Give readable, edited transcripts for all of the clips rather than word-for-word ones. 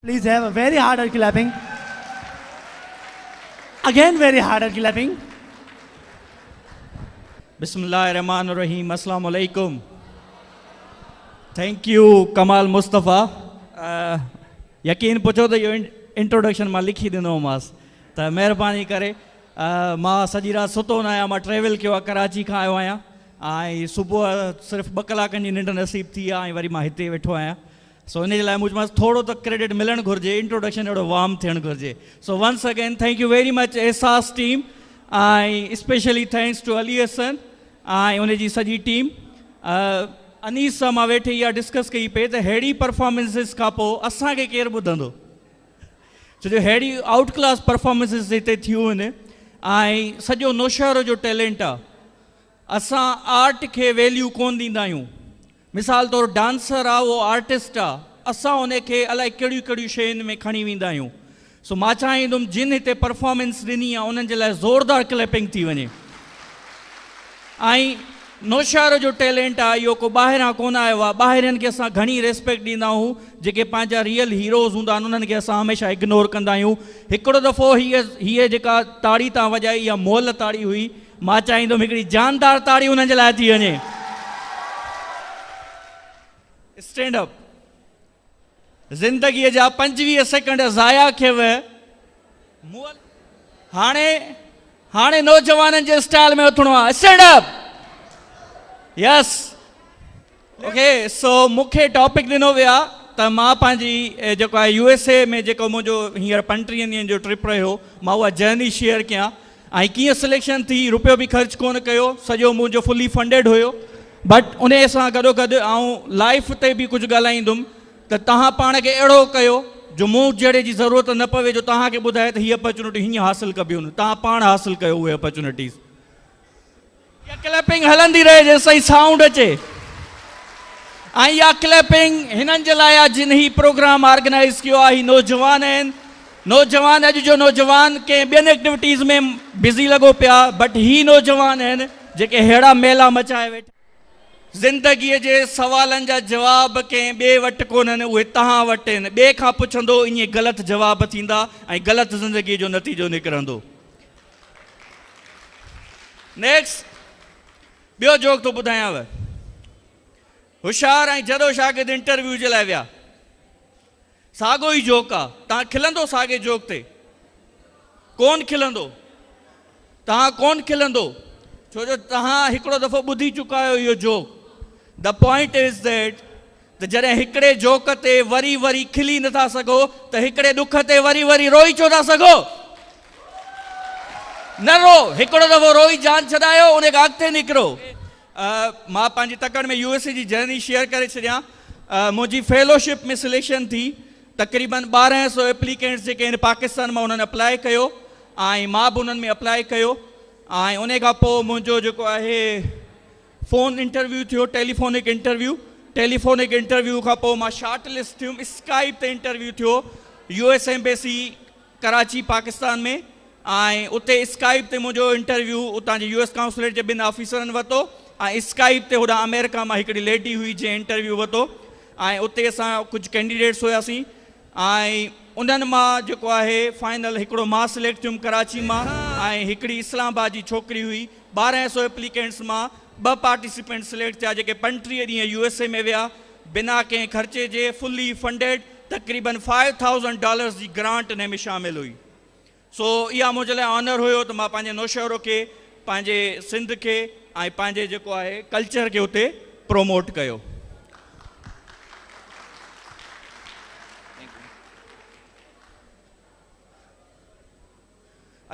Please have a very hard clapping. Again, very hard clapping. Bismillahirrahmanirrahim. Assalamu alaikum. Thank you, Kamal Mustafa. Yakin pucho to your introduction ma likhi dino mas. Ta mehrabani kare. Ma sajira suto na ya ma travel kyo Karachi kha ayo aya. Ai subuh sirf 2 कलाकनि जी निंड नसीब थी आहे ऐं वरी मां हिते वेठो आहियां सो इन जे लाइ मुंहिंजे पास थोरो त क्रेडिट मिलणु घुरिजे इंट्रोडक्शन अहिड़ो वार्म थियणु घुरिजे so once again thank you very much Ehsaas team ऐं specially thanks to Ali Hasan ऐं उन जी सॼी टीम अनीस सां मां वेठे इहा डिस्कस कई पई त अहिड़ी परफॉर्मेंसिस खां पोइ असांखे केरु ॿुधंदो छो जो अहिड़ी आउट क्लास परफॉर्मेंसिस हिते थियूं आहिनि ऐं सॼो नौशहरो जो टैलेंट आहे असां आर्ट खे वैल्यू कोन ॾींदा आहियूं मिसाल तौरु डांसर आहे उहो आर्टिस्ट आहे असां उनखे अलाए कहिड़ियूं कहिड़ियूं शयुनि में खणी वेंदा आहियूं सो मां चाहींदुमि जिन हिते परफॉर्मेंस ॾिनी आहे उन्हनि जे लाइ ज़ोरदार क्लैपिंग थी वञे ऐं नौशहरो जो टैलेंट आहे इहो को ॿाहिरां कोन आयो आहे ॿाहिरियनि खे असां घणी रेस्पेक्ट ॾींदा आहियूं जेके पंहिंजा रियल हीरोज़ हूंदा आहिनि उन्हनि खे असां हमेशह इग्नोर कंदा आहियूं हिकिड़ो दफ़ो हीअ जेका ताड़ी तव्हां वॼाई इहा मोल ताड़ी हुई मां चाहींदुमि हिकिड़ी जानदार ताड़ी उन्हनि जे लाइ थी वञे स्टैंड अप ज़िंदगीअ जा 25 सेकंड ज़ाया थियव हाणे नौजवाननि जे स्टाइल में उथणो आहे स्टैंड अप यस ओके सो मूंखे टॉपिक ॾिनो वियो आहे त मां पंहिंजी जेको आहे USA में जेको मुंहिंजो हींअर 35 ॾींहंनि जो ट्रिप रहियो मां उहा जर्नी शेयर कयां ऐं कीअं सिलेक्शन थी रुपयो बि ख़र्च कोन कयो सॼो मुंहिंजो फुली फंडेड हुयो बट उन सां गॾोगॾु ऐं लाइफ ते बि कुझु ॻाल्हाईंदुमि त तव्हां पाण खे अहिड़ो कयो जो मूं जहिड़े जी ज़रूरत न पवे जो तव्हांखे ॿुधाए त हीअ अपॉर्चुनिटी हीअं हासिलु कबियूं आहिनि तव्हां पाण हासिलु कयो उहे अपॉर्चुनिटीज़ इहा क्लैपिंग हलंदी रहे जेसिताईं साउंड अचे ऐं इहा क्लैपिंग हिननि जे लाइ आहे जिन ही प्रोग्राम ऑर्गेनाइज़ कयो आहे ही नौजवान आहिनि नौजवान अॼु जो नौजवान कंहिं ॿियनि एक्टिविटीज़ में बिज़ी लॻो पिया बट ही नौजवान आहिनि जेके अहिड़ा मेला मचाए वेठा ज़िंदगीअ जे सवालनि जा जवाब कंहिं ॿिए वटि कोन्हनि उहे तव्हां वटि आहिनि ॿिए खां पुछंदो ईअं ग़लति जवाब थींदा ऐं ग़लति ज़िंदगीअ जो नतीजो निकिरंदो नेक्स्ट ॿियो जोक थो ॿुधायांव होशियारु ऐं जॾो शागिर्द इंटरव्यू जे लाइ विया साॻियो ई जोक आहे तव्हां खिलंदो साॻे जोक ते कोन खिलंदो तव्हां कोन खिलंदो छो जो तव्हां हिकिड़ो दफ़ो ॿुधी चुका आहियो इहो joke the point is that त जॾहिं हिकिड़े जोक ते वरी वरी खिली नथा सघो त हिकिड़े ॾुख ते वरी वरी रोई छो था सघो न रो हिकिड़ो दफ़ो रोई जान छॾायो उन खां अॻिते निकिरो मां पंहिंजी तकड़ि में USA जी जर्नी शेयर करे छॾियां मुंहिंजी फेलोशिप में सिलेक्शन थी तक़रीबन 1200 एप्लीकेंट्स जेके आहिनि पाकिस्तान मां उन्हनि अप्लाई कयो ऐं मां बि उन्हनि में अप्लाई कयो ऐं उन खां पोइ मुंहिंजो जेको आहे फ़ोन इंटरव्यू थियो टेलीफोनिक इंटरव्यू खां पोइ मां शॉर्ट लिस्ट थियुमि स्काइप ते इंटरव्यू थियो US एम्बेसी कराची पाकिस्तान में ऐं उते स्काइप ते मुंहिंजो इंटरव्यू उतां जे US काउंसलेट जे 2 ऑफिसरनि वरितो ऐं स्काइप ते होॾां अमेरिका मां हिकिड़ी लेडी हुई जंहिं इंटरव्यू वरितो ऐं उते असां कुझु कैंडिडेट्स हुयासीं ऐं उन्हनि मां जेको आहे फाइनल हिकिड़ो मां सिलेक्ट थियुमि कराची मां ऐं हिकिड़ी इस्लामाबाद जी छोकिरी हुई 1200 एप्लीकेंट्स मां 2 पार्टिसिपेंट सिलेक्ट थिया जेके 35 ॾींहं USA में विया बिना कंहिं ख़र्चे जे फुली फंडेड तक़रीबन $5000 जी ग्रांट हिन में शामिलु हुई सो इहा मुंहिंजे लाइ ऑनर हुयो त मां पंहिंजे नौशहरो खे पंहिंजे सिंध खे ऐं पंहिंजे जेको आहे कल्चर खे उते प्रोमोट कयो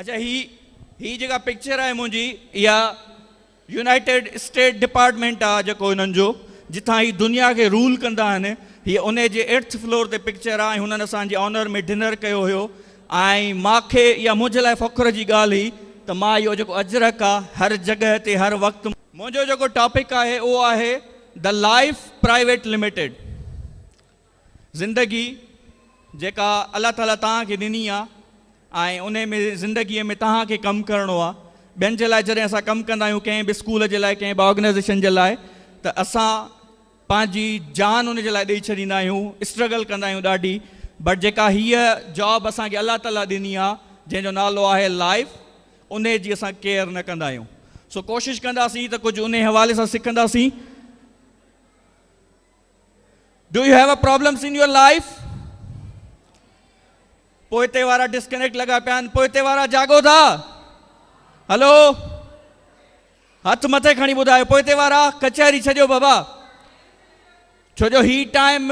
अच्छा ही जेका पिक्चर आहे मुंहिंजी इहा यूनाइटेड स्टेट डिपार्टमेंट आहे जेको हिननि जो जिथां ही दुनिया खे रूल कंदा आहिनि हीअ उन जे 8th फ्लोर ते पिक्चर आहे ऐं हुननि असांजे ऑनर में डिनर कयो हुयो ऐं मूंखे इहा मुंहिंजे लाइ फ़ख्र जी ॻाल्हि हुई त मां इहो जेको अजरक आहे हर जॻह ते हर वक़्तु मुंहिंजो जेको टॉपिक आहे उहो आहे द लाइफ प्राइवेट लिमिटेड ज़िंदगी जेका अलाह ताला तव्हांखे ॾिनी आहे ऐं उन में ज़िंदगीअ में तव्हांखे कमु करिणो आहे ॿियनि जे लाइ जॾहिं असां कमु कंदा आहियूं कंहिं बि स्कूल जे लाइ कंहिं बि ऑर्गेनाइज़ेशन जे लाइ त असां पंहिंजी जान उन जे लाइ ॾेई छॾींदा आहियूं स्ट्रगल कंदा आहियूं ॾाढी बट जेका हीअ जॉब असांखे अल्लाह ताला ॾिनी आहे जंहिंजो नालो आहे लाइफ, उन जी असां केयर न कंदा आहियूं. सो कोशिशि कंदासीं त कुझु उन हवाले सां सिखंदासीं. Do U have a problems in your life? पोइते वारा डिस्कनेक्ट लॻा पिया आहिनि. पोइते वारा जागो था? हलो, हथ मथे खणी ॿुधायो. पोइते वारा कचहरी छॾियो बाबा. छो जो ही टाइम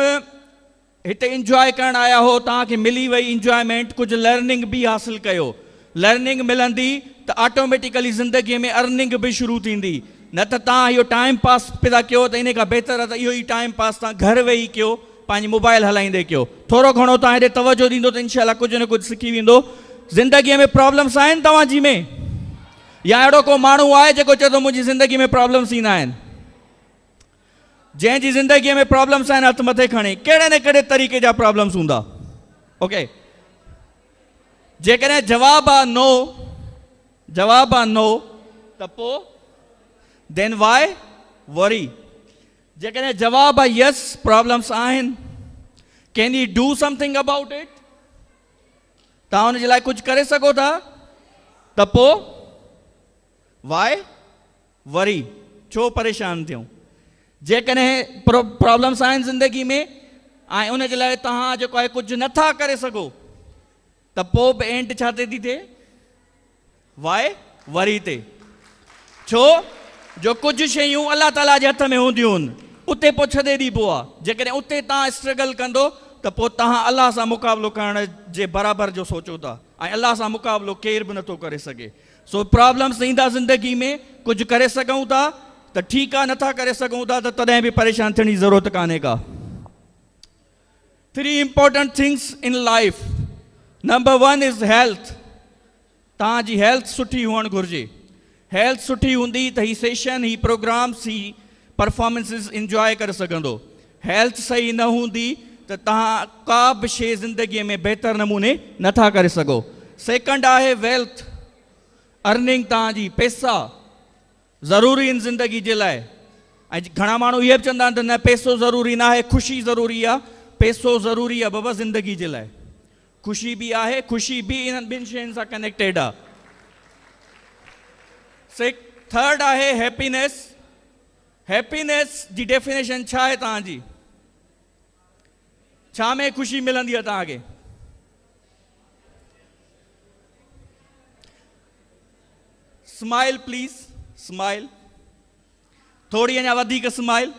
हिते इंजॉय करण आया हो, तव्हांखे मिली वई इंजॉयमेंट, कुझु लर्निंग बि हासिल कयो. लर्निंग मिलंदी त ऑटोमेटिकली ज़िंदगीअ में अर्निंग बि शुरू थींदी. न त तव्हां इहो टाइम पास पिया कयो त इन खां बहितर आहे त इहो ई टाइम पास तव्हां घर वेही कयो, पंहिंजी मोबाइल हलाईंदे कयो. थोरो घणो तव्हां हेॾे तवजो ॾींदो त इनशाला कुझु न कुझु सिखी वेंदो. ज़िंदगीअ में प्रॉब्लम्स आहिनि तव्हांजी में, या अहिड़ो को माण्हू आहे जेको चए थो मुंहिंजी ज़िंदगी में प्रॉब्लम्स ईंदा आहिनि? जंहिंजी ज़िंदगीअ में प्रॉब्लम्स आहिनि हथ मथे खणे. कहिड़े न कहिड़े तरीक़े जा प्रॉब्लम्स हूंदा. ओके, जेकॾहिं जवाबु आहे नो, जवाबु आहे नो, त पोइ देन वाई वरी. जेकॾहिं जवाबु आहे यस, प्रॉब्लम्स आहिनि, can U do something about it? तव्हां हुन जे लाइ कुझु करे सघो था? त पोइ वाई वरी, छो परेशान थियूं? जेकॾहिं प्रॉब्लम्स आहिनि ज़िंदगी में ऐं उन जे लाइ तव्हां जेको आहे कुझु नथा करे सघो, त पोइ बि एंड छा ते थी थिए? वाई वरी ते. छो जो कुझु शयूं अलाह ताला जे हथ में हूंदियूं आहिनि, उते पोइ छॾे ॾिबो आहे. जेकॾहिं उते तव्हां स्ट्रगल कंदो त पोइ तव्हां अलाह सां मुक़ाबिलो करण जे बराबरि जो सोचो था, ऐं अलाह सां मुक़ाबिलो केर बि नथो करे सघे. सो प्रॉब्लम्स ईंदा ज़िंदगी में, कुझु करे सघूं था त ठीकु आहे, नथा करे सघूं था त तॾहिं बि परेशान थियण जी ज़रूरत कान्हे का. 3 important things in life. Number 1 is health. तव्हांजी हेल्थ सुठी हुअणु घुरिजे. हेल्थ सुठी हूंदी त ही सेशन, ही प्रोग्राम्स, ही परफॉर्मेंसिस इंजॉय करे सघंदो. हेल्थ सही न हूंदी त तव्हां का बि शइ ज़िंदगीअ में बहितर नमूने नथा करे सघो. सेकंड आहे वेल्थ, अर्निंग. तव्हांजी पैसा ज़रूरी आहिनि ज़िंदगी जे लाइ. ऐं घणा माण्हू इहे बि चवंदा आहिनि त न पैसो ज़रूरी न आहे, ख़ुशी ज़रूरी आहे. पैसो ज़रूरी आहे बाबा ज़िंदगी जे लाइ. ख़ुशी बि आहे, ख़ुशी बि इन्हनि ॿिनि शयुनि सां कनेक्टेड आहे. थर्ड आहे हैप्पीनेस. हैप्पीनेस जी डेफिनेशन छा आहे तव्हांजी? छा में ख़ुशी मिलंदी आहे तव्हांखे? Smile please, smile. थोड़ी अञा वधीक स्माइल,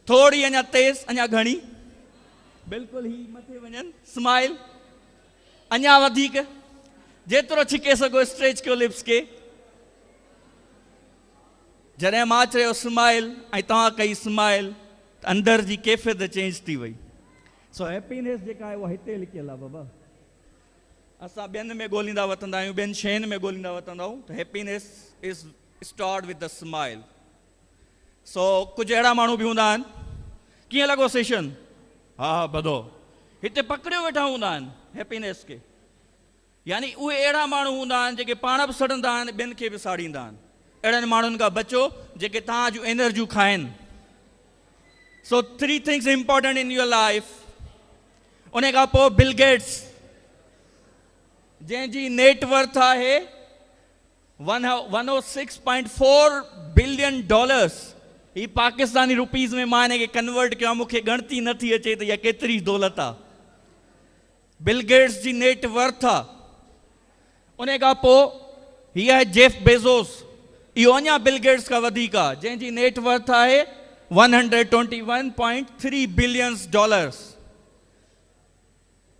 थोड़ी अञा तेज़, अञा घणी. बिल्कुलु ही मथे वञनि. स्माइल अञा वधीक, जेतिरो छिके सघो स्ट्रेच कयो लिप्स खे. जॾहिं मां चयो स्माइल ऐं तव्हां कई स्माइल त अंदरि जी कैफ़ियत चेंज थी वई. सो हैप्पीनेस जेका आहे उहा हिते लिखियल आहे बाबा. असां ॿियनि में ॻोल्हींदा वठंदा आहियूं, ॿियनि शयुनि में ॻोल्हींदा वठंदा आहियूं, त happiness is start with the smile. सो कुझु अहिड़ा माण्हू बि हूंदा आहिनि. कीअं लॻो सेशन? हा ॿधो, हिते पकड़ियो वेठा हूंदा आहिनि हैप्पीनेस खे. यानी उहे अहिड़ा माण्हू हूंदा आहिनि जेके पाण बि सड़ंदा आहिनि, ॿियनि खे बि साड़ींदा आहिनि. अहिड़नि माण्हुनि खां बचो जेके तव्हां जूं एनर्जियूं खाइनि. सो 3 things important in your life. उन खां पोइ बिल गेट्स, जंहिंजी नेटवर्थ आहे $106.4 billion. ही पाकिस्तानी रुपीज़ में मां हिन खे कन्वर्ट कयो, मूंखे ॻणती नथी अचे त इहा केतिरी दौलत आहे. बिल गेट्स जी नेटवर्थ आहे. उन खां पोइ हीअ आहे जेफ बेज़ोस. इहो अञा बिल गेट्स खां वधीक आहे, जंहिंजी नेटवर्थ आहे $121.3 billion.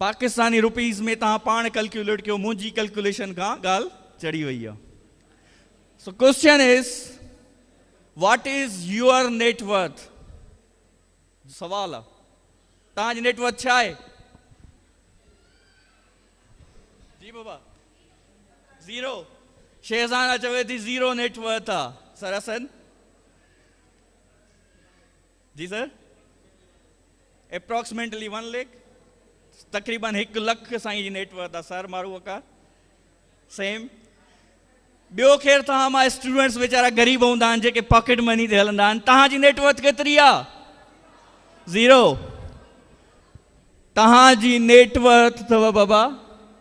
पाकिस्तानी रुपीज़ में तव्हां पाण कैलकुलेट कयो, मुंहिंजी कैलकुलेशन खां ॻाल्हि चढ़ी वई आहे. So question is, what is your net worth? सवाल आहे, तव्हांजी नेटवर्थ छा आहे? जी बाबा, ज़ीरो. शहज़ाना चवे थी ज़ीरो नेटवर्थ आहे. सर हसन जी सर, अप्रॉक्सीमेटली 1 लाख, तक़रीबन 1 लाख साईं जी नेटवर्थ आहे. सर मारू का सेम. ॿियो ख़ैर तव्हां मां स्टूडेंट्स वीचारा ग़रीब हूंदा आहिनि जेके पॉकेट मनी ते हलंदा आहिनि. तव्हांजी नेटवर्थ केतिरी आहे? ज़ीरो. तव्हांजी नेटवर्क अथव बाबा,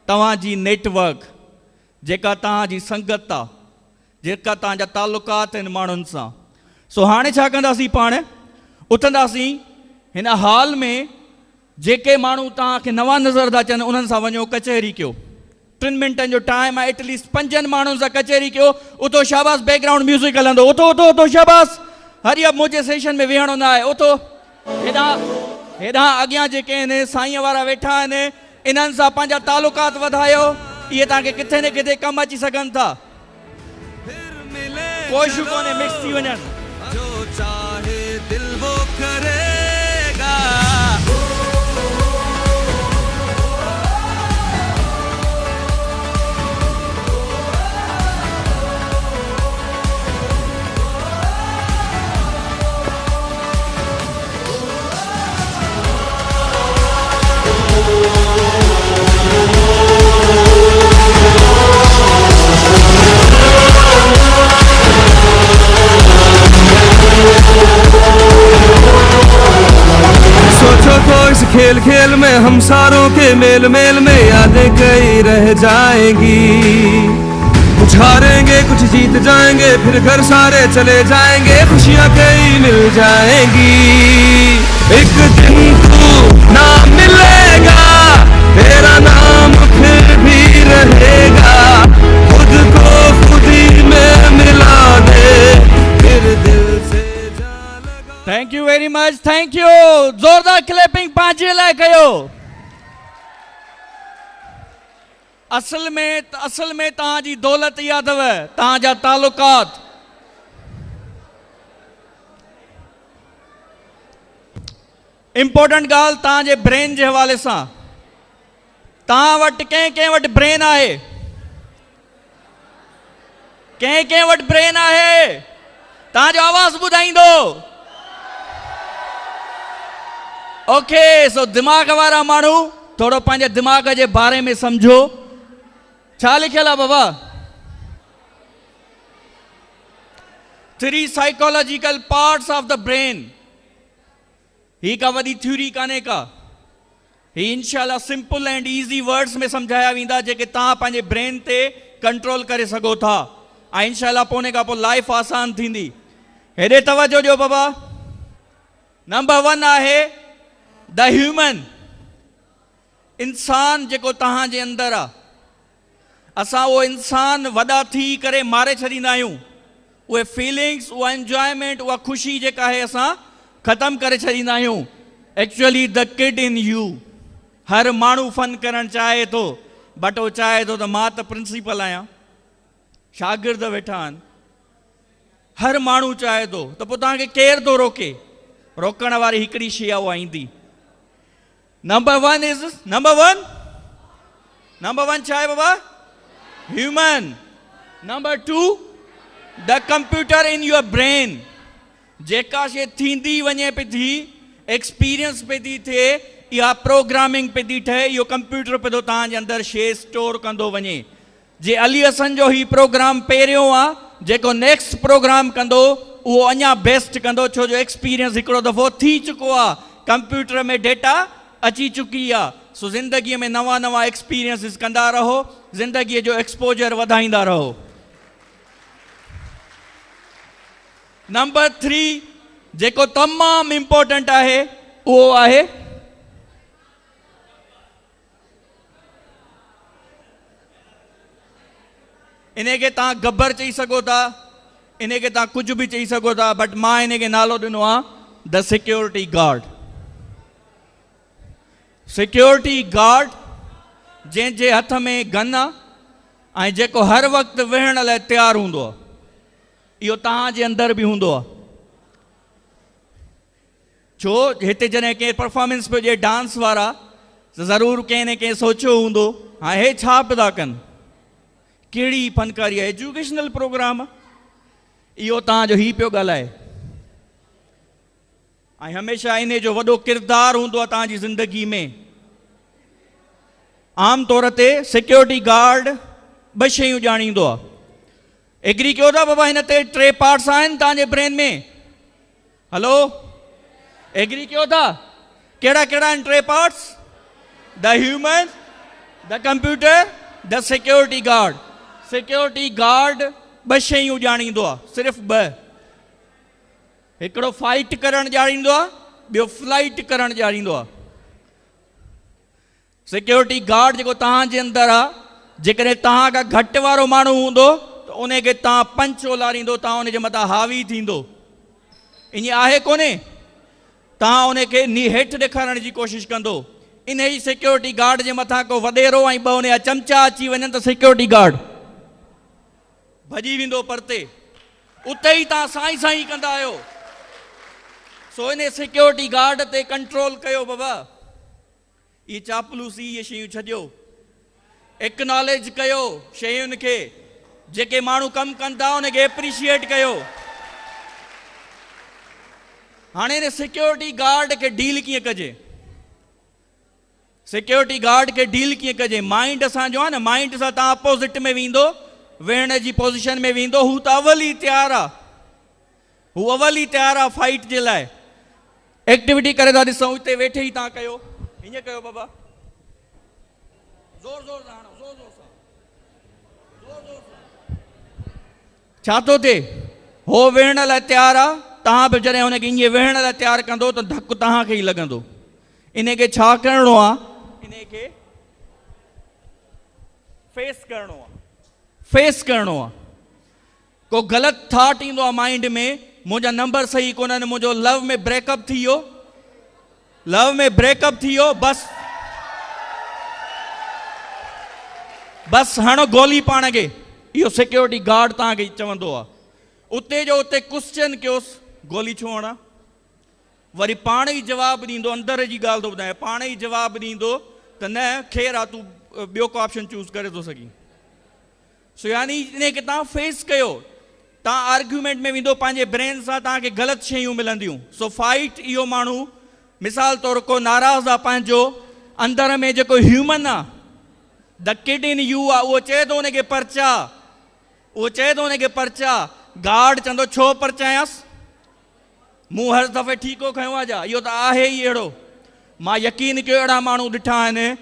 तव्हांजी नेटवर्क, जेका तव्हांजी संगत आहे, जेका तव्हांजा तालुकात आहिनि माण्हुनि सां। सो हाणे छा कंदासीं, पाण उथंदासीं, हिन हॉल में जेके माण्हू तव्हांखे नवां नज़र था अचनि उन्हनि सां वञो, कचहरी कयो। 3 मिंटनि जो टाइम आहे, एटलीस्ट 5 माण्हुनि सां कचहरी कयो। उथो, शाबाश, बैकग्राउंड म्यूज़िक हलंदो, उथो उथो उथो, शाबाश, हरी अब मुंहिंजे सेशन में विहणो न आहे, उथो। हेॾां अॻियां जेके आहिनि साईं वारा वेठा आहिनि, इन्हनि सां पंहिंजा तालुकात वधायो, इहे तव्हांखे किथे न किथे कमु अची सघनि था। कोशिशि कोन्हे मिक्स थी वञनि। जो चाहे दिल वो करेगा। सोचो तो इस खेल खेल में हम सारों के मेल मेल में यादें कई रह जाएंगी। कुछ हारेंगे कुछ जीत जाएंगे, फिर घर सारे चले जाएंगे, खुशियां कई मिल जाएंगी। एक दिन तू ना मिलेगा, तेरा नाम फिर भी रहेगा। खुद को खुद ही में मिला दे, फिर दिल से जा लगा। Thank you very much, thank U. ज़ोरदार क्लैपिंग पंहिंजे लाइ कयो। असल में तव्हांजी दौलत इहा अथव, तव्हांजा तालुकात। इंपॉर्टेंट ॻाल्हि तव्हांजे ब्रेन जे हवाले सां, तव्हां वटि कंहिं वटि ब्रेन आहे? कंहिं वटि ब्रेन आहे? तव्हांजो आवाज़ ॿुधाईंदो। ओके, सो दिमाग़ वारा माण्हू थोरो पंहिंजे दिमाग़ जे बारे में सम्झो। छा लिखियल आहे बाबा? 3 psychological parts of the brain. ही का वॾी थ्योरी कान्हे का, ही इंशाल्लाह सिंपल एंड ईज़ी वर्ड्स में सम्झाया वेंदा, जेके तव्हां पंहिंजे ब्रेन ते कंट्रोल करे सघो था, ऐं इंशाल्लाह पोइ उन खां पोइ लाइफ आसान थींदी। हेॾे तवजो ॾियो बाबा। नंबर 1 आहे द ह्यूमन, इंसान जेको तव्हांजे अंदरि आहे। असां उहो इंसान वॾा थी करे मारे छॾींदा आहियूं। उहे फीलिंग्स, उहा एंजॉयमेंट, उहा ख़ुशी जेका आहे असां ख़तमु करे छॾींदा आहियूं। Actually the kid in U. हर माण्हू फन करणु चाहे थो, बट उहो चाहे थो त मां त प्रिंसिपल आहियां, शागिर्द वेठा आहिनि। हर माण्हू चाहे थो, त पोइ तव्हांखे केरु थो रोके? रोकण वारी हिकिड़ी शइ आहे, उहा ईंदी। नंबर 1 इज़ नंबर 1 छा आहे बाबा? Human. Number 2 the computer in your brain. जेका शइ थींदी वञे पई थी, एक्सपीरियंस पे थी थिए, इहा प्रोग्रामिंग पे थी ठहे, इहो कंप्यूटर पे थो तव्हांजे अंदरि शइ स्टोर कंदो वञे। जे अली हसन जो ही प्रोग्राम पहिरियों आहे, जेको नेक्स्ट प्रोग्राम कंदो उहो अञा बेस्ट कंदो, छो जो एक्सपीरियंस हिकिड़ो दफ़ो थी चुको आहे, कंप्यूटर में डेटा अची चुकी आहे। सो ज़िंदगीअ में नवां एक्सपीरियंसिस कंदा रहो, ज़िंदगीअ जो एक्सपोजर वधाईंदा रहो। नंबर 3 जेको तमामु इम्पोर्टेंट आहे, उहो आहे इन खे तव्हां गब्बर चई सघो था, इन खे तव्हां कुझु बि चई सघो था, बट मां इन खे नालो ॾिनो आहे the security guard. Security guard जंहिंजे हथ में गन आहे ऐं जेको हर वक़्तु विहण लाइ तयारु हूंदो आहे, इहो तव्हांजे अंदरि बि हूंदो आहे। छो हिते जॾहिं कंहिं परफॉर्मेंस पियो ॾिए डांस वारा, त ज़रूरु कंहिं न कंहिं सोचियो हूंदो, हाणे हे छा पिया था कनि, कहिड़ी फनकारी आहे, एजुकेशनल प्रोग्राम आहे। इहो तव्हांजो ही पियो ॻाल्हाए, ऐं हमेशह इन जो वॾो किरदारु हूंदो आहे तव्हांजी ज़िंदगी में। आम तौर ते सिक्योरिटी गार्ड 2 शयूं ॼाणींदो आहे। एग्री कयो था बाबा? हिन ते 3 पार्ट्स आहिनि तव्हांजे ब्रेन में। हलो, एग्री कयो था? कहिड़ा आहिनि 3 parts? the human, the computer, the security guard. Security guard ॿ शयूं ॼाणींदो आहे, सिर्फ़ु ॿ. हिकिड़ो फाइट करणु ॼाणींदो आहे, ॿियो फ्लाइट करणु ॼाणींदो आहे. सिक्योरिटी गार्ड जेको तव्हांजे अंदरि आहे, जेकॾहिं तव्हां खां घटि वारो माण्हू हूंदो त उनखे तव्हां पंच ओलारींदो, तव्हां उनजे मथां हावी थींदो. ईअं आहे कोन्हे, तव्हां उनखे हेठि ॾेखारण जी कोशिशि कंदो. इन ई सिक्योरिटी गार्ड जे मथां को वॾेरो ऐं ॿ उनजा चमचा अची वञनि त सिक्योरिटी गार्ड भॼी वेंदो परते. उते ई तव्हां साईं साईं कंदा आहियो. सो इन सिक्योरिटी गार्ड ते कंट्रोल कयो बाबा. ये चापलूसी ये शयूं छॾियो. एक्नॉलेज कयो शयुनि खे. जेके माण्हू कमु कनि था उनखे एप्रिशिएट कयो. हाणे हिन सिक्योरिटी गार्ड खे डील कीअं कजे? सिक्योरिटी गार्ड खे डील कीअं कजे? माइंड असांजो आहे न, माइंड सां तव्हां अपोज़िट में वेंदो, वेहण जी पोज़ीशन में वेंदो. हू त अवल ई तयारु आहे, हू अवल ई तयारु आहे फाइट जे लाइ. एक्टिविटी करे था ॾिसूं, हिते वेठे ई तव्हां कयो. हीअं कयो बाबा, ज़ोर ज़ोर सां हणो, ज़ोर ज़ोर सां, ज़ोर ज़ोर सां. छा थो थिए? हो वेहण लाइ तयारु आहे. तव्हां बि जॾहिं हुनखे ईअं वेहण लाइ तयारु कंदो त धकु तव्हांखे ई लॻंदो. इनखे छा करिणो आहे? इनखे फेस करिणो आहे. फेस करिणो आहे. को ग़लति थाट ईंदो आहे माइंड में, मुंहिंजा नंबर सही कोन्हनि, मुंहिंजो लव में ब्रेकअप थी वियो, लव में ब्रेकअप थी वियो, बसि हणो गोली पाण खे. इहो सिक्योरिटी गार्ड तव्हांखे चवंदो आहे. उते जो उते क्वेश्चन कयोसि, गोली छो हणा? वरी पाण ई जवाबु ॾींदो. अंदर जी ॻाल्हि थो ॿुधाए, पाण ई जवाबु ॾींदो त न ख़ैरु आहे, तूं ॿियो को ऑप्शन चूज़ करे थो सघीं. सो यानी इनखे तव्हां फेस कयो. तव्हां आर्ग्यूमेंट में वेंदो, पंहिंजे ब्रेन सां तव्हांखे ग़लति शयूं मिलंदियूं. सो फाइट. इहो माण्हू मिसाल तौर को नाराज़ आहे, पंहिंजो अंदर में जेको ह्यूमन आहे, द किड इन यू आहे, उहो चए थो उनखे परचा, उहो चए थो उनखे परचा. गार्ड चवंदो छो परचायांसि, मूं हर दफ़े ठीको खयो आहे छा? इहो त आहे ई अहिड़ो. मां यकीन कयो अहिड़ा माण्हू ॾिठा आहिनि.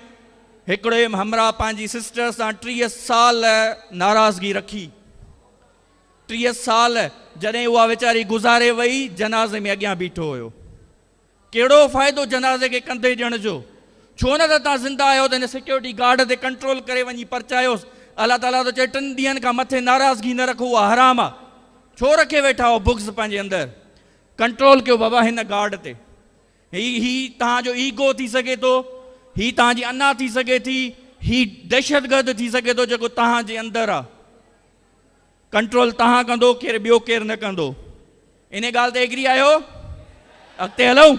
हिकिड़े हमरा पंहिंजी सिस्टर सां 30 साल नाराज़गी रखी. 30 साल. जॾहिं उहा वीचारी गुज़ारे वई, जनाज़े में अॻियां बीठो हुयो. कहिड़ो फ़ाइदो जनाज़े खे कंधे ॾियण जो? छो न त तव्हां ज़िंदा आहियो त हिन सिक्योरिटी गार्ड ते कंट्रोल करे वञी परचायोसि. अलाह ताला त चए 3 ॾींहंनि खां मथे नाराज़गी न रखो, उहा हराम आहे. छो रखे वेठा हो बुग्स पंहिंजे अंदरि? कंट्रोल कयो बाबा हिन गार्ड ते. ही तव्हांजो ईगो थी सघे थो, ही तव्हांजी अना थी सघे थी, ही दहशतगर्द थी सघे थो जेको तव्हांजे अंदरि आहे. कंट्रोल तव्हां कंदो, केरु ॿियो केरु न कंदो. इन ॻाल्हि ते एग्री आहियो? अॻिते हलूं.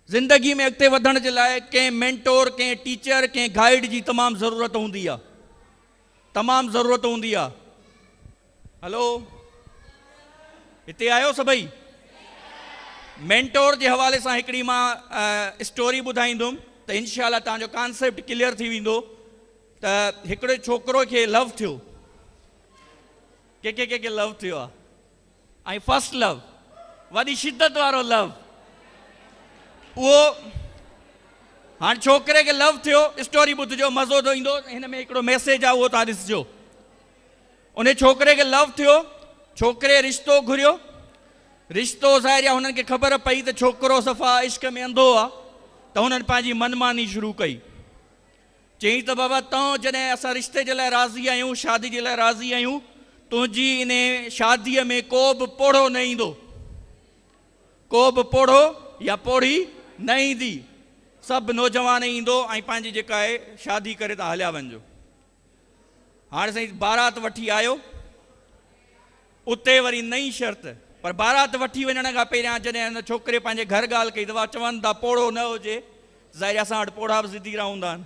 ज़िंदगी में अॻिते वधण जे लाइ कंहिं मेंटोर, कंहिं टीचर, कंहिं गाइड जी तमामु ज़रूरत हूंदी आहे. तमामु ज़रूरत हूंदी आहे. हलो, हिते आयो सभई? मेंटोर जे हवाले सां हिकिड़ी मां स्टोरी ॿुधाईंदुमि त इंशाअल्लाह तव्हांजो कॉन्सेप्ट क्लियर थी वेंदो. त हिकिड़े छोकिरो खे लव थियो. के लव थियो आहे. ऐं फर्स्ट लव, वॾी शिदत वारो लव. उहो हाणे छोकिरे खे लव थियो. स्टोरी ॿुधिजो, मज़ो थो ईंदो. हिन में हिकिड़ो मैसेज आहे, उहो तव्हां ॾिसिजो. उन छोकिरे खे लव थियो. छोकिरे रिश्तो घुरियो. रिश्तो ज़ाहिर आहे हुननि खे ख़बर पई त छोकिरो सफ़ा इश्क में अंधो आहे, त हुननि पंहिंजी मनमानी शुरू कई. चई त बाबा तव्हां जॾहिं असां रिश्ते जे लाइ राज़ी आहियूं, शादी जे लाइ राज़ी आहियूं, तुंहिंजी इन शादीअ में को बि पोढ़ो न ईंदो, को बि पोढ़ो या पोढ़ी न ईंदी. सभु नौजवान ईंदो ऐं पंहिंजी जेका आहे शादी करे तव्हां हलिया वञिजो. हाणे साईं बारात वठी आयो. उते वरी नई शर्त. पर बारात वठी वञण खां पहिरियां जॾहिं हिन छोकिरे पंहिंजे घर ॻाल्हि कई त चवनि था पोढ़ो न हुजे. ज़ाहिर असां वटि पोढ़ा बि ज़िदी रहंदा आहिनि.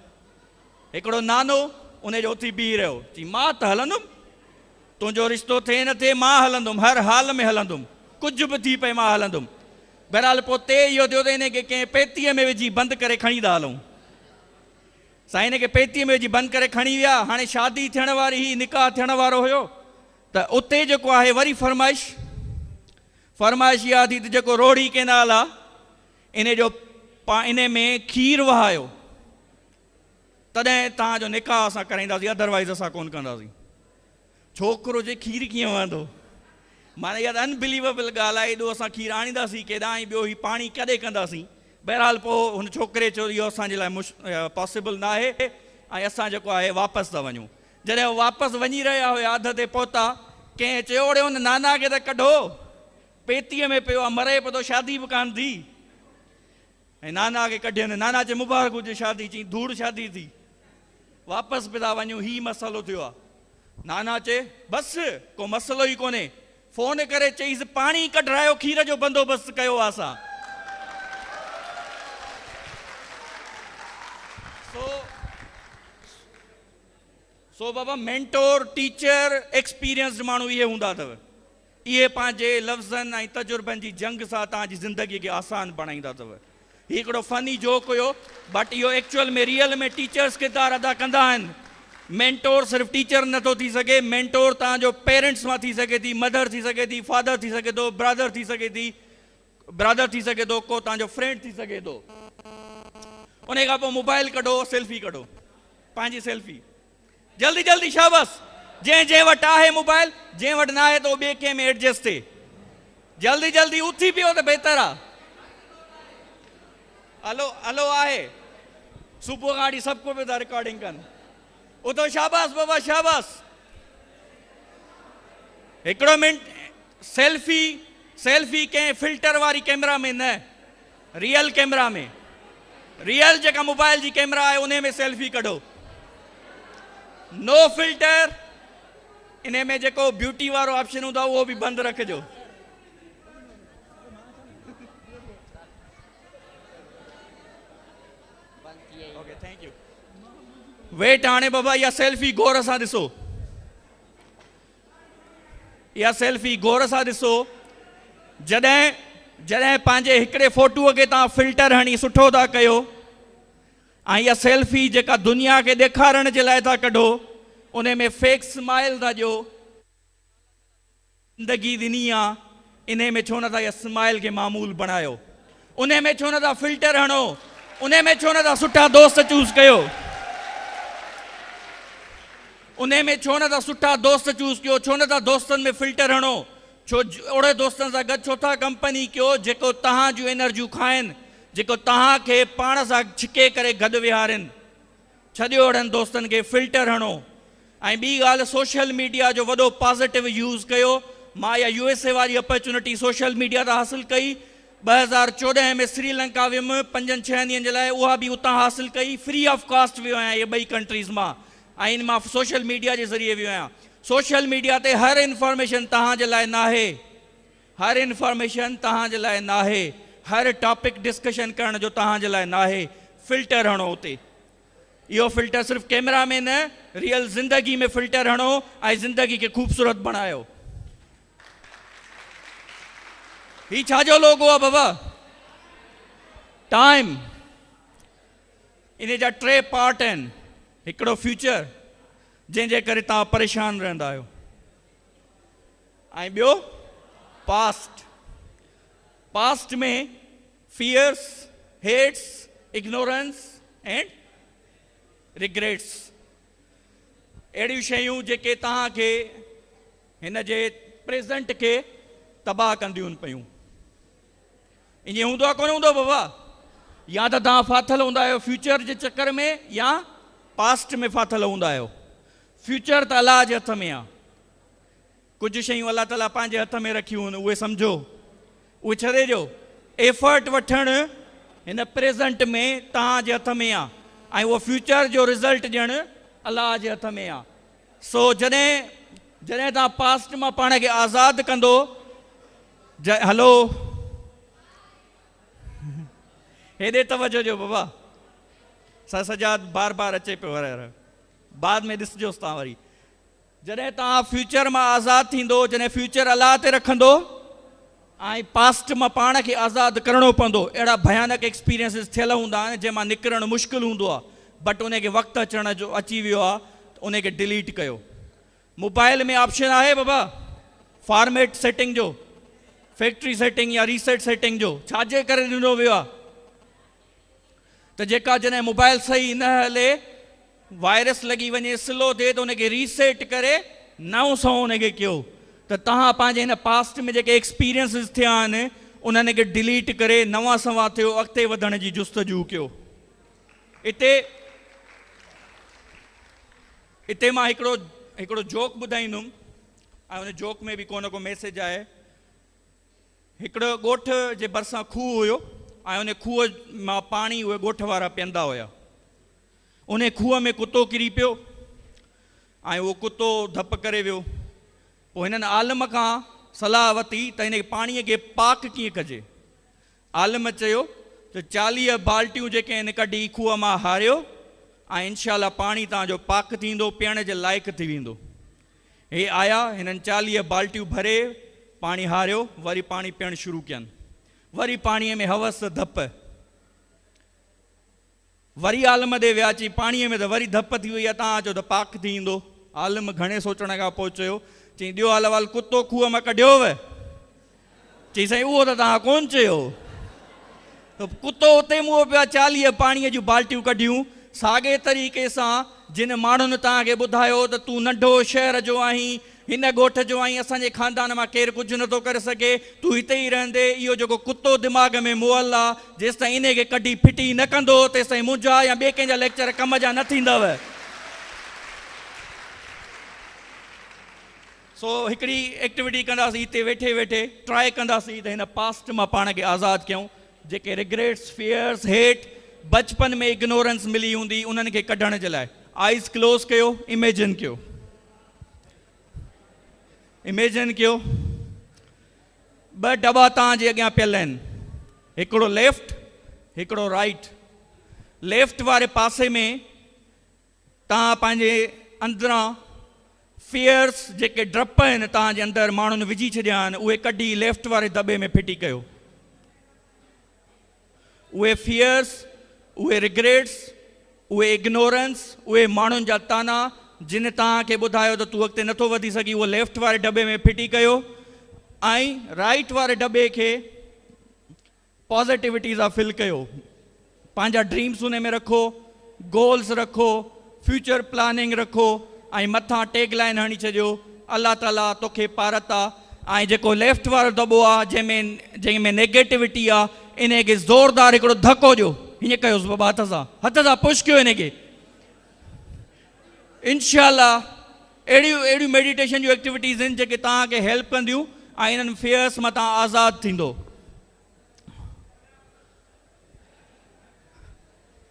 हिकिड़ो नानो उनजो उथी बीह रहियो. चई मां त हलंदुमि, तुंहिंजो रिश्तो थिए न थिए मां हलंदुमि, हर हाल में हलंदुमि, कुझु बि थी पए मां हलंदुमि. बहरहाल पोइ ते इहो थियो त हिनखे कंहिं पेतीअ में विझी बंदि करे खणी था हलूं. साईं हिनखे पेतीअ में विझी बंदि करे खणी विया. हाणे शादी थियण वारी ही, निकाह थियण वारो हुयो. त उते जेको आहे वरी फरमाइश इहा थी त जेको रोड़ी केनाल आहे इन जो इन में खीर वहायो तॾहिं तव्हांजो निकाह असां कराईंदासीं, अदरवाइज़ असां कोन कंदासीं। छोकिरो जे खीर कीअं वहंदो, माना इहा अनबिलीवेबल ॻाल्हि आहे। एॾो असां खीर आणींदासीं केॾां, ऐं ॿियो ही पाणी कॾहिं कंदासीं। बहरहाल पोइ हुन छोकिरे चयो इहो असांजे लाइ पॉसिबल न आहे, ऐं असां जेको आहे वापसि था वञूं। जॾहिं उहो वापसि वञी रहिया हुया, अध ते पहुता, कंहिं चयो ओड़े हुन नाना खे त कढो, पेतीअ में पियो आहे, मरे पियो थो, शादी बि कान थी। ऐं नाना खे कढियनि, नाना चई मुबारक हुजे शादी, चई धूड़ शादी थी, वापसि पिया था वञूं, ही मसइलो थियो आहे। नाना चए बसि को मसइलो ई कोन्हे, फोन करे चईसि पाणी कढायो, खीर जो बंदोबस्तु कयो आहे असां। सो बाबा मेंटोर, टीचर, एक्सपीरियंस्ड माण्हू इहे हूंदा अथव। इहे पंहिंजे लफ़्ज़नि ऐं तजुर्बनि जी जंग सां तव्हांजी ज़िंदगीअ खे आसान बणाईंदा अथव। हीउ हिकिड़ो फ़नी जोक हुयो, बट इहो एक्चुअल में रियल में टीचर्स किरदारु अदा कंदा आहिनि। मेंटोर सिर्फ़ु टीचर नथो थी सघे, मेंटोर तव्हांजो पेरेंट्स मां थी सघे थी, मदर थी सघे थी, फादर थी सघे थो, ब्रदर थी सघे थो, को तव्हांजो फ्रेंड थी सघे थो। उन खां पोइ मोबाइल कढो, सेल्फी कढो, पंहिंजी सेल्फी जल्दी जल्दी, शाबाश। जंहिं वटि आहे मोबाइल, जंहिं वटि न आहे त उहो ॿिए कंहिं में एडजस्ट थिए, जल्दी जल्दी उथी पियो त बहितर आहे। हलो आहे, सुबुह खां वठी सभु को पियो था रिकॉर्डिंग कनि, उथो, शाबाश बाबा शाबाश। हिकिड़ो मिनट, सेल्फी कंहिं फिल्टर वारी कैमरा में न, रियल कैमरा में, रियल जेका मोबाइल जी कैमरा आहे उन में सेल्फी कढो, नो फिल्टर। इन में जेको ब्यूटी वारो ऑप्शन हूंदो आहे उहो बि बंदि रखिजो। Okay, thank U. वेट, हाणे बाबा इहा सेल्फी गौर सां ॾिसो, इहा सेल्फी गौर सां ॾिसो। जॾहिं पंहिंजे हिकिड़े फोटूअ खे तव्हां फिल्टर हणी सुठो था कयो, ऐं इहा सेल्फी जेका दुनिया खे ॾेखारण जे लाइ था कढो, उन में फेक स्माइल था ॾियो, ज़िंदगी ॾिनी आहे, इन में छो नथा इहा स्माइल खे मामूल बणायो, उन में छो नथा फिल्टर हणो, उन में छो नथा सुठा दोस्त चूज़ कयो, उन में छो नथा सुठा दोस्त चूज़ कयो, छो नथा दोस्तनि में फिल्टर हणो, छो ओड़े दोस्तनि सां गॾु छो था कंपनी कयो जेको तव्हां जूं एनर्जियूं खाइनि, जेको तव्हांखे पाण सां छिके करे गॾु विहारनि। छॾियो अहिड़नि दोस्तनि खे, फिल्टर हणो। ऐं ॿी ॻाल्हि, सोशल मीडिया जो वॾो पॉज़िटिव यूज़ कयो। मां इहा USA वारी अपॉर्चुनिटी सोशल मीडिया तां हासिलु कई। 2014 में श्रीलंका वियुमि 5-6 ॾींहंनि जे लाइ, उहा बि उतां हासिलु कई, फ्री ऑफ कॉस्ट वियो आहियां इहे ॿई कंट्रीज़ मां, ऐं इन मां सोशल मीडिया जे ज़रिए वियो आहियां। सोशल मीडिया ते हर इंफॉर्मेशन तव्हांजे लाइ न आहे, हर इंफॉर्मेशन तव्हांजे लाइ न आहे, हर टॉपिक डिस्कशन करण जो तव्हांजे लाइ न आहे। फिल्टर हणो उते, इहो फिल्टर सिर्फ़ु कैमरा में न, रियल ज़िंदगी में फिल्टर हणो ऐं ज़िंदगी खे ख़ूबसूरत बणायो। ही छाजो लोगो आहे बाबा? टाइम। इन जा 3 पार्ट आहिनि। हिकिड़ो फ्यूचर, जंहिंजे करे तव्हां परेशान रहंदा आहियो, ऐं ॿियो पास्ट। पास्ट में fears, hates, ignorance and regrets, अहिड़ियूं शयूं जेके तव्हांखे हिन जे प्रेज़ेंट खे तबाह कंदियूं पियूं। ईअं हूंदो आहे कोन हूंदो बाबा? या त तव्हां फाथल हूंदा आहियो फ्यूचर जे चकर में, या पास्ट में फाथल हूंदा आहियो। फ्यूचर त अलाह जे हथ में आहे, कुझु शयूं अलाह ताला पंहिंजे हथ में रखियूं आहिनि, उहे सम्झो, उहे छॾे ॾियो। एफर्ट वठणु हिन प्रेज़ेंट में तव्हांजे हथ में आहे, ऐं उहो फ्यूचर जो रिज़ल्ट ॾियणु अलाह जे हथ में आहे। सो जॾहिं तव्हां पास्ट मां पाण खे आज़ादु कंदो, हलो हेॾे तवजो ॾियो बाबा, सजाद बार बार अचे पियो, बाद में ॾिसिजोसि तव्हां वरी। जॾहिं तव्हां फ्यूचर मां आज़ादु थींदो, जॾहिं फ्यूचर अलाह ते रखंदो ऐं पास्ट मां पाण खे आज़ादु करिणो पवंदो, अहिड़ा भयानक एक्सपीरियंसिस थियल हूंदा आहिनि जंहिंमां निकिरणु मुश्किल हूंदो आहे, बट उनखे वक़्तु अचण जो अची वियो आहे, उनखे डिलीट कयो। मोबाइल में ऑप्शन आहे बाबा फॉर्मेट सेटिंग जो, फैक्ट्री सेटिंग या रीसेट सेटिंग जो, छाजे करे ॾिनो वियो आहे? त जेका जॾहिं मोबाइल सही न हले, वायरस लॻी वञे, स्लो थिए, त उनखे रीसेट करे नओं सौ उनखे कयो। त तव्हां पंहिंजे हिन पास्ट में जेके एक्सपीरियंसिस थिया आहिनि उन्हनि खे डिलीट करे नवां सवां थियो, अॻिते वधण जी जुस्तजू कयो। हिते मां हिकिड़ो जोक ॿुधाईंदुमि, ऐं उन जोक में बि को न को मैसेज आहे। हिकिड़ो ॻोठ जे भरिसां खूह हुयो, ऐं उन खूह मां पाणी उहे ॻोठ वारा पीअंदा हुया। उन खूह में कुतो किरी पियो, ऐं उहो कुतो धप करे वियो। पोइ हिननि आलम खां सलाह वरिती त हिन पाणीअ खे पाक कीअं कजे। आलम चयो त 40 बाल्टियूं जेके आहिनि कढी खूह मां हारियो, ऐं इनशाला पाणी तव्हांजो पाक थींदो, पीअण जे लाइक़ु थी वेंदो। हे आया, हिननि 40 बाल्टियूं भरे पाणी हारियो, वरी पाणी पीअणु शुरू कयनि। वरी पाणीअ में हवस धप, वरी आलम ॾे विया, अची पाणीअ में त वरी धप थी वई आहे, तव्हां चओ त पाक थी ईंदो। आलम घणे सोचण खां पोइ चयो, चई ॾियो हाल वाल कुतो खूह मां कढियोव? चई साईं उहो त तव्हां कोन चयो। त कुतो उते मुंहुं पिया 40 पाणीअ जूं बाल्टियूं कढियूं। साॻे तरीक़े सां जिन माण्हुनि तव्हांखे ॿुधायो त तूं नंढो शहर जो आहीं, हिन ॻोठ जो आहीं, असांजे ख़ानदान मां केरु कुझु नथो करे सघे, तूं हिते ई रहंदे, इहो जेको कुतो दिमाग़ में मुअल आहे, जेसि ताईं इन खे कढी फिटी न कंदो तेसि ताईं मुंहिंजा या ॿिए कंहिंजा लेक्चर कम जा न थींदव। सो हिकिड़ी एक्टिविटी कंदासीं, हिते वेठे वेठे ट्राए कंदासीं त हिन पास्ट मां पाण खे आज़ादु कयूं। जेके रिग्रेट्स, फियर्स, हेट, बचपन में इग्नोरेंस मिली हूंदी, उन्हनि खे कढण जे लाइ आइज़ क्लोज़ कयो, इमेजिन कयो। इमेजिन कयो 2 दॿा तव्हांजे अॻियां पियल आहिनि, हिकिड़ो लेफ्ट, हिकिड़ो राइट। लेफ्ट वारे पासे में तव्हां पंहिंजे अंदरां फियर्स, जेके डप आहिनि तव्हांजे अंदरि माण्हुनि विझी छॾिया आहिनि, उहे कढी लेफ्ट वारे दॿे में फिटी कयो। उहे फियर्स, उहे रिग्रेट्स, उहे इग्नोरेंस, उहे माण्हुनि जा ताना जिन तव्हांखे ॿुधायो त तूं अॻिते नथो वधी सघीं, उहो लेफ्ट वारे दॿे में फिटी कयो। ऐं राइट वारे दॿे खे पॉज़िटिविटी सां फिल कयो। पंहिंजा ड्रीम्स उन में रखो, गोल्स रखो, फ्यूचर प्लानिंग रखो, ऐं मथां टैग लाइन हणी छॾियो, अल्लाह ताला तोखे पारत आहे। ऐं जेको लेफ्ट वारो दॿो आहे जंहिंमें नेगेटिविटी आहे, इन खे ज़ोरदार हिकिड़ो धको ॾियो। हीअं कयोसि बाबा, हथ सां पुश कयो इन खे। इनशाला अहिड़ियूं मेडिटेशन जूं एक्टिविटीज़ आहिनि जेके तव्हांखे हेल्प कंदियूं, ऐं इन्हनि फियर्स मां तव्हां आज़ादु थींदो।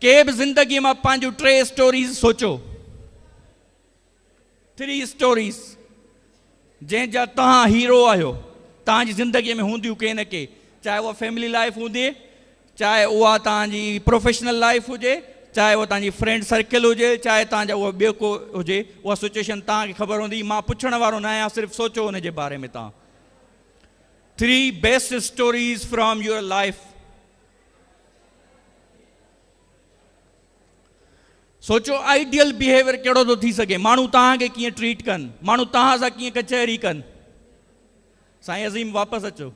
के बि ज़िंदगीअ मां पंहिंजूं 3 स्टोरीज़ सोचो, 3 स्टोरीज़ जंहिंजा तव्हां हीरो आहियो, तव्हांजी ज़िंदगीअ में हूंदियूं के न के, चाहे उहा फैमिली लाइफ हुजे, चाहे उहा तव्हांजी प्रोफेशनल लाइफ हुजे, चाहे उहा तव्हांजी फ्रेंड सर्किल हुजे, चाहे तव्हांजा उहा ॿियो को हुजे, उहा सिचुएशन तव्हांखे ख़बर हूंदी। मां पुछण वारो न आहियां, सिर्फ़ु सोचो हुन जे बारे में तव्हां। 3 best stories from your life. सोचो आइडियल बिहेवियर कहिड़ो थो थी सघे, माण्हू तव्हांखे कीअं ट्रीट कनि, माण्हू तव्हां सां कीअं कचहरी कनि। साईं अज़ीम वापसि अचो।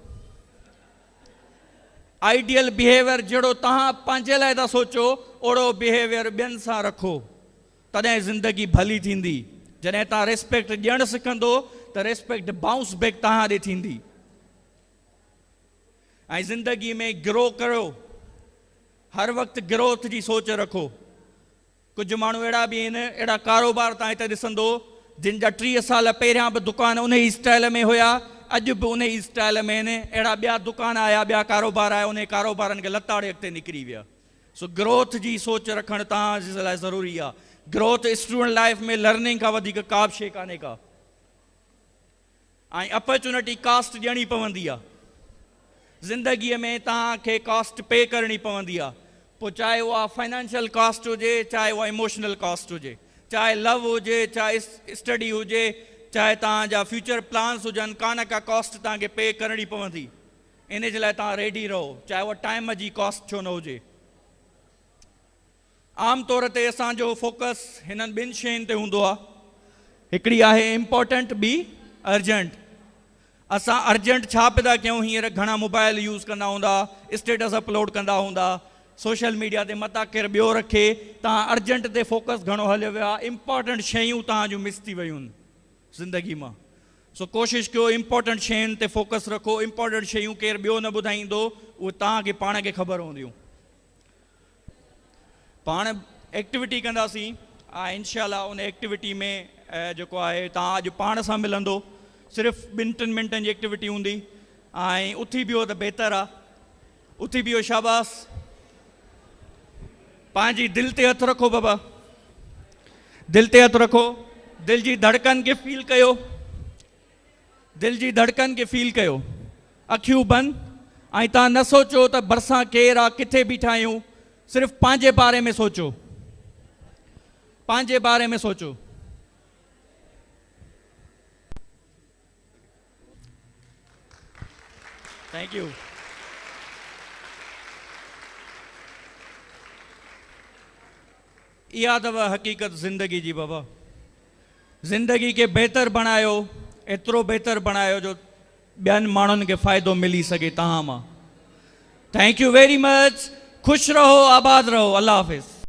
आइडियल बिहेवियर जहिड़ो तव्हां पंहिंजे लाइ था सोचो, ओड़ो बिहेवियर ॿियनि सां रखो, तॾहिं ज़िंदगी भली थींदी। जॾहिं तव्हां रिस्पेक्ट ॾियणु सिखंदो त रिस्पेक्ट बाउंस बैक तव्हां ॾे थींदी। ऐं ज़िंदगी में ग्रो करो, हर वक़्तु ग्रोथ जी सोच रखो। कुझु माण्हू अहिड़ा बि आहिनि, अहिड़ा कारोबार तव्हां हिते ॾिसंदो जिन जा 30 साल पहिरियां बि दुकान उन ई स्टाइल में हुया, अॼु बि उन ई स्टाइल में आहिनि। अहिड़ा ॿिया दुकान आया, ॿिया कारोबार आया, उन कारोबारनि खे लताड़े अॻिते निकिरी विया। सो ग्रोथ जी सोच रखणु तव्हांजे लाइ ज़रूरी आहे। ग्रोथ स्टूडेंट लाइफ में लर्निंग खां वधीक का बि शइ कान्हे का। ऐं अपॉर्चुनिटी कास्ट ॾियणी पवंदी आहे। ज़िंदगीअ में तव्हांखे कास्ट पे करणी पवंदी आहे, पोइ चाहे उहा फाइनेंशियल कास्ट हुजे, चाहे उहा इमोशनल कास्ट हुजे, चाहे लव हुजे, चाहे स्टडी हुजे, चाहे तव्हांजा फ्यूचर प्लान्स हुजनि, का न का कॉस्ट तव्हांखे पे करणी पवंदी। इन जे लाइ तव्हां रेडी रहो, चाहे उहा टाइम जी कॉस्ट छो न हुजे। आम तौर ते असांजो फोकस हिननि 2 शयुनि ते हूंदो आहे। हिकिड़ी आहे इम्पोर्टेंट, ॿी अर्जेंट। असां अर्जेंट छा पिया कयूं, हींअर घणा मोबाइल यूज़ कंदा हूंदा, स्टेटस अपलोड कंदा हूंदा, सोशल मीडिया ते मता केरु ॿियो रखे, तव्हां अर्जेंट ते फोकस घणो हलियो वियो आहे, इम्पोर्टेंट शयूं तव्हां जूं मिस थी वियूं आहिनि ज़िंदगी मां। सो कोशिशि कयो इम्पोर्टेंट शयुनि ते फोकस रखो, इम्पोर्टेंट शयूं केरु ॿियो न ॿुधाईंदो, उहे तव्हांखे पाण खे ख़बर हूंदियूं। पाण एक्टिविटी कंदासीं इंशाअल्लाह, उन एक्टिविटी में जेको आहे तव्हां अॼु पाण सां मिलंदो, सिर्फ़ु 2-3 मिंटनि जी एक्टिविटी हूंदी, ऐं उथी बिहो त बहितर आहे, उथी बिहो शाबाश। पंहिंजी दिलि ते हथु रखो बाबा, दिलि ते हथु रखो, दिलि जी धड़कन खे फील कयो, दिलि जी धड़कन खे फील कयो, अखियूं बंदि, ऐं तव्हां न सोचो त भरिसां केरु आहे, किथे बीठा आहियूं, सिर्फ़ु पंहिंजे बारे में सोचो, पंहिंजे बारे में सोचो। Thank U. इहा अथव हक़ीक़त ज़िंदगी जी बाबा। ज़िंदगी खे बहितर बणायो, एतिरो बहितर बणायो जो ॿियनि माण्हुनि खे फ़ाइदो मिली सघे तव्हां मां। Thank you very much. ख़ुशि रहो, आबाद रहो, अल्लाह हाफ़िज़।